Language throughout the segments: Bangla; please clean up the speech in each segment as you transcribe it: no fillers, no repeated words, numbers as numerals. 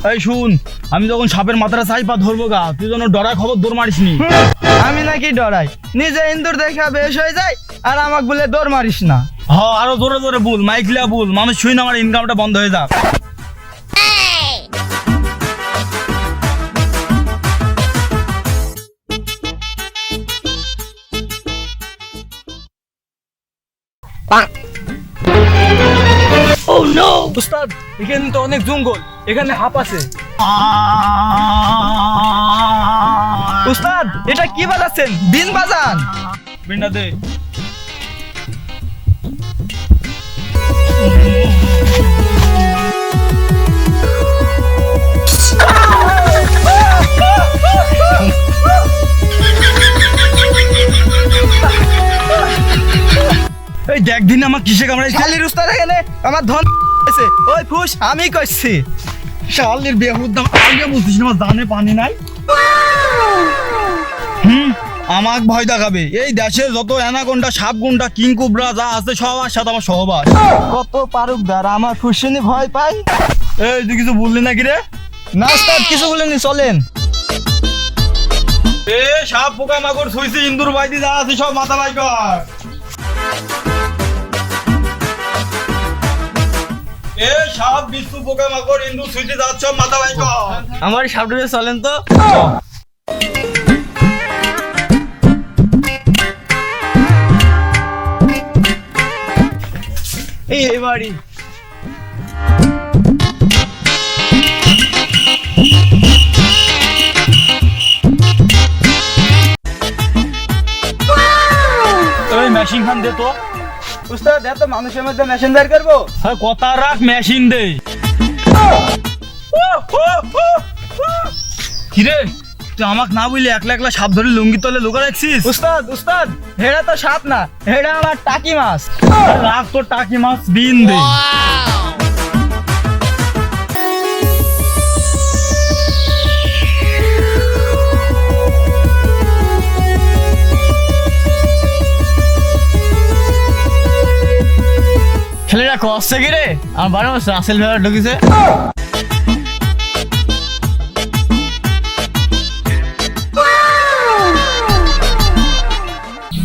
এই শুন, আমি যখন সাপের মাথাটা চাইপা ধরবো গা, তুই যেন ডরায় খবর দৌড় মারিসনি। আমি নাকি ডরাই? নিজে ইন্দুর দেখা বেশ হয়ে যায় আর আমাকে বলে দৌড় মারিস না। আরো জোরে জোরে বল, মাইকলিয়া বল, মানুষ শুই না আমার ইনকামটা বন্ধ হয়ে যাক। উস্তাদ, এখানে তো অনেক জঙ্গল, এখানে হাপ আছে। উস্তাদ, এটা কি বাজাচ্ছেন? বিন বাজান। বিনটা দে। এই দেখ দিন আমার কিসে কামড়াইছে। শালির উস্তাদ, এখানে আমার ধন আছে। ওই ফুস আমি কইছি। শালির বেহুদ দাম আগে বুঝছিস না, আমার জানে পানি নাই। আমাকে ভয় দেখাবে? এই দেশে যত অ্যানাকোন্ডা, সাপগুন্ডা, কিং কোবরা যা আছে সবার সাথে আমার সহবাস। কত পারুকদার, আমার ফুসনি ভয় পাই। এই তুই কিছু বললি নাকি রে? না উস্তাদ, কিছু বলেনি, চলেন। এ সাপ পোকা মাকড় ছুঁইছি, ইন্দুর বাইদি যা আছে সব মাথা বাই কর। এ সাপ বিচ্ছু পোকা মাকড় ইন্দুর ছুঁইতে যাচ্ছ, মাথা বাই কর। আমার সাপডুরে চলেন তো। এই বাড়ি মেশিন খান দে তো। উস্তাদ, এত মানুষের মধ্যে মেশিন বের করবো? হ্যাঁ, কথা রাখ, মেশিন দে। কিরে, তুই আমাকে না বললি একলা একলা সাপ ধরে লুঙ্গি তলে লুকা রাখছিস? উস্তাদ উস্তাদ, হেড়া তো সাপ না, হেড়া আমার টাকি মাছ। রাখ তো টাকি মাছ, বিন দে। ছেলেরা কষ্ট কি রে? আমার বারো মাস রাসেল ভেড়া ঢুকেছে।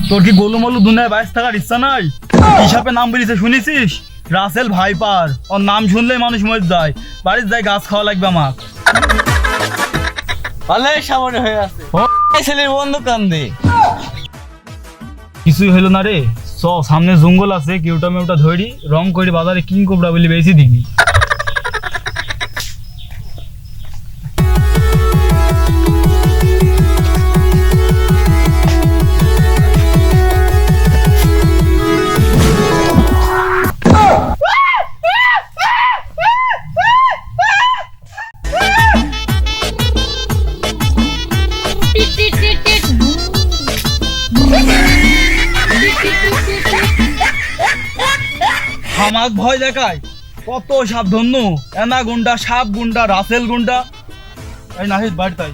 তোর কি গোলুমলু দুনিয়ায় বাইশ থাকার ইচ্ছা নাই? হিসাবে নাম বলিছে শুনেছিস? Russell viper. ওর নাম শুনলেই মানুষ মরে যায়। বাড়ির যায় গাছ খাওয়া লাগবে আমার। অনেক সামনে হয়ে আছে। ছেলের বন্ধু কান্দে। কিছুই হলো না রে। সামনে জঙ্গল আছে, কেউটা মেউটা ধরি রং করে বাজারে কিং কোবরা বলে বেশি দিবি। আমাক ভয় দেখায়? কত সাপ ধন্য, এনা গুন্ডা, সাপ গুন্ডা, রাসেল গুন্ডা। এই নাহিদ বাড়ি তাই।